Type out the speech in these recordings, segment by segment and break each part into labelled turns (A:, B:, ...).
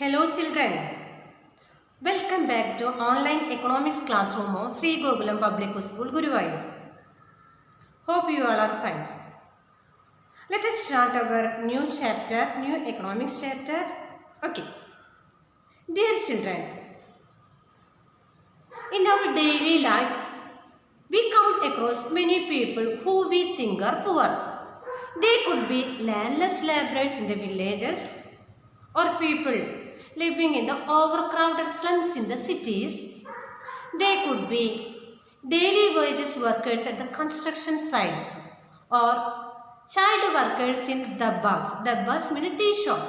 A: Hello children, welcome back to online economics classroom of Sri Gokulam Public School, Guruvayur. Hope you all are fine. Let us start our new chapter, new economics chapter. Okay. Dear children, in our daily life, we come across many people who we think are poor. They could be landless laborers in the villages or people living in the overcrowded slums in the cities. They could be daily wages workers at the construction sites or child workers in dabbas. Dabbas mean a tea shop.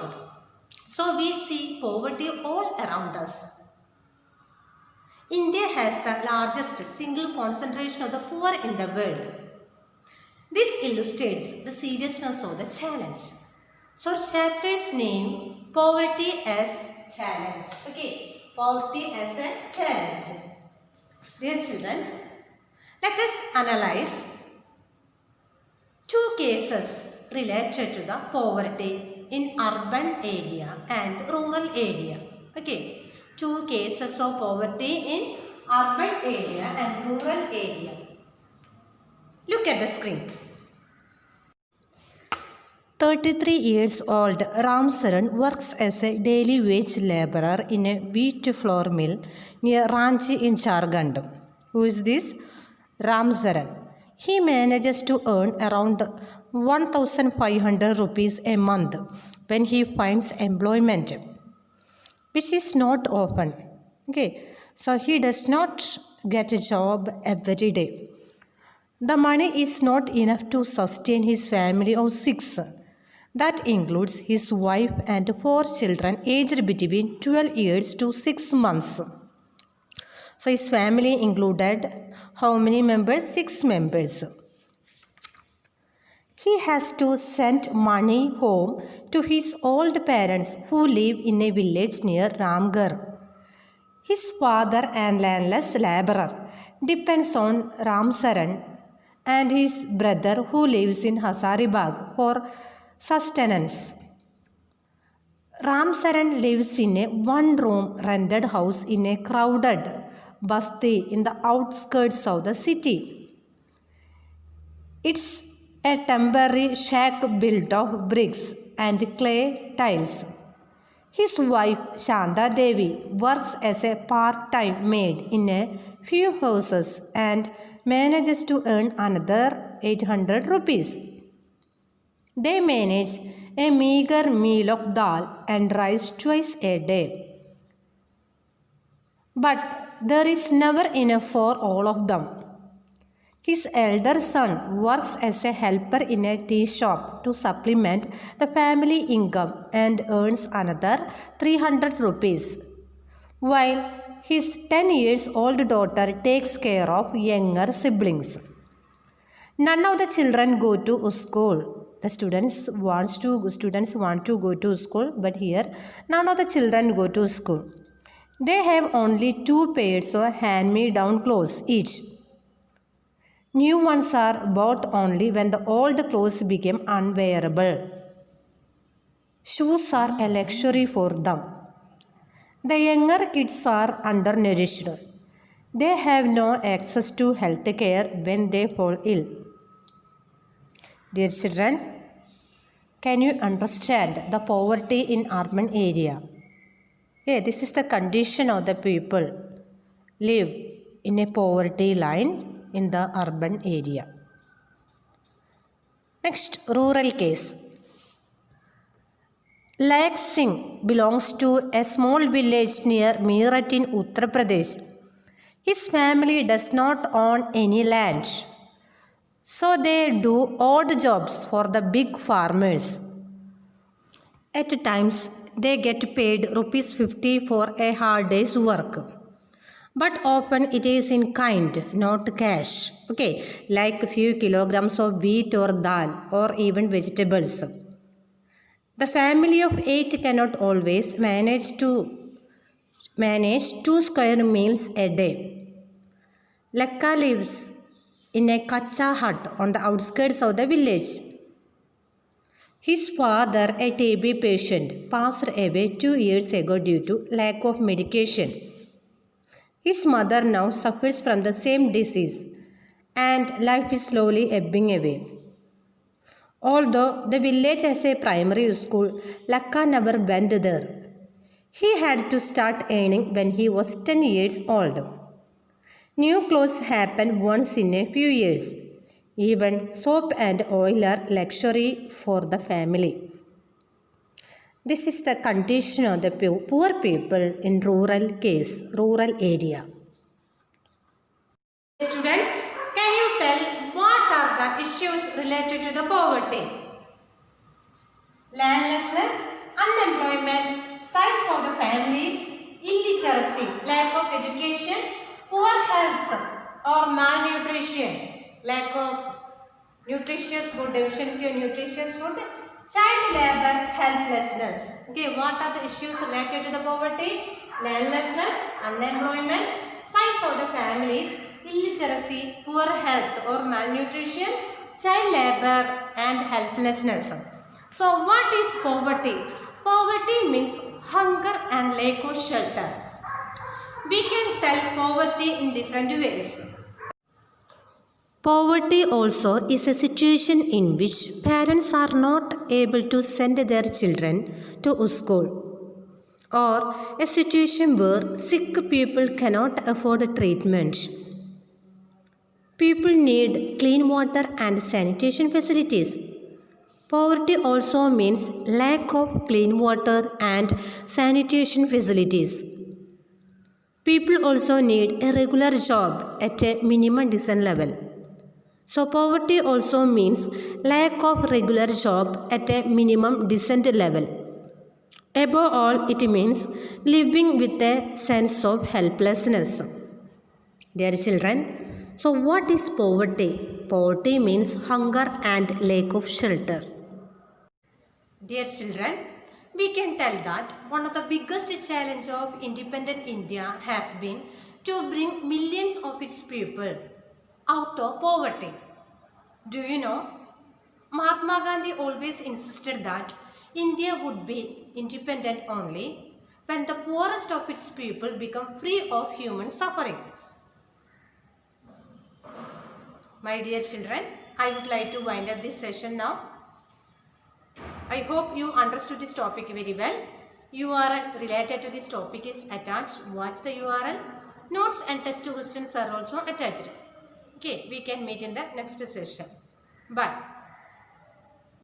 A: So we see poverty all around us. India has the largest single concentration of the poor in the world. This illustrates the seriousness of the challenge. So chapter's name, Poverty as Challenge. Okay, Poverty as a Challenge. Dear children, let us analyze two cases related to the poverty in urban area and rural area. Okay, two cases of poverty in urban area and rural area. Look at the screen. 33 years old Ram Saran works as a daily wage laborer in a wheat flour mill near Ranchi in Jharkhand. Who is this? Ram Saran. He manages to earn around 1,500 rupees a month when he finds employment, which is not often. Okay, so he does not get a job every day. The money is not enough to sustain his family of 6. That includes his wife and 4 children aged between 12 years to 6 months. So his family included how many members? 6 members. He has to send money home to his old parents who live in a village near Ramgarh. His father, and landless laborer, depends on Ram Saran and his brother who lives in Hazaribagh for sustenance. Ram Saran lives in a one-room rented house in a crowded basti in the outskirts of the city. It's a temporary shack built of bricks and clay tiles. His wife Shanta Devi works as a part-time maid in a few houses and manages to earn another 800 rupees. They manage a meager meal of dal and rice twice a day. But there is never enough for all of them. His elder son works as a helper in a tea shop to supplement the family income and earns another 300 rupees, while his 10 years old daughter takes care of younger siblings. None of the children go to school. The students want to go to school, but here none of the children go to school. They have only 2 pairs of hand-me-down clothes each. New ones are bought only when the old clothes become unwearable. Shoes are a luxury for them. The younger kids are undernourished. They have no access to health care when they fall ill. Dear children, can you understand the poverty in urban area? This is the condition of the people live in a poverty line in the urban area. Next, rural case. Layak Singh belongs to a small village near Meerut in Uttar Pradesh. His family does not own any land, so they do odd jobs for the big farmers. At times, they get paid rupees 50 for a hard day's work. But often it is in kind, not cash. Like a few kilograms of wheat or dal or even vegetables. The family of 8 cannot always manage 2 square meals a day. Lekka lives in a kacha hut on the outskirts of the village. His father, a TB patient, passed away 2 years ago due to lack of medication. His mother now suffers from the same disease and life is slowly ebbing away. Although the village has a primary school, Lakka never went there. He had to start earning when he was 10 years old. New clothes happen once in a few years. Even soap and oil are luxury for the family. This is the condition of the poor people in rural area. Students, can you tell what are the issues related to the poverty? Landlessness, unemployment, size of the families, illiteracy, lack of education, poor health or malnutrition, lack of nutritious food, deficiency of nutritious food, child labor, helplessness. Okay, what are the issues related to the poverty? Landlessness, unemployment, size of the families, illiteracy, poor health or malnutrition, child labor and helplessness. So what is poverty? Poverty means hunger and lack of shelter. We can tell poverty in different ways. Poverty also is a situation in which parents are not able to send their children to school, or a situation where sick people cannot afford treatment. People need clean water and sanitation facilities. Poverty also means lack of clean water and sanitation facilities. People also need a regular job at a minimum decent level. So poverty also means lack of regular job at a minimum decent level. Above all, it means living with a sense of helplessness. Dear children, so what is poverty? Poverty means hunger and lack of shelter. Dear children, we can tell that one of the biggest challenges of independent India has been to bring millions of its people out of poverty. Do you know, Mahatma Gandhi always insisted that India would be independent only when the poorest of its people become free of human suffering. My dear children, I would like to wind up this session now. I hope you understood this topic very well. URL related to this topic is attached. Watch the URL. Notes and test questions are also attached. Okay, we can meet in the next session. Bye.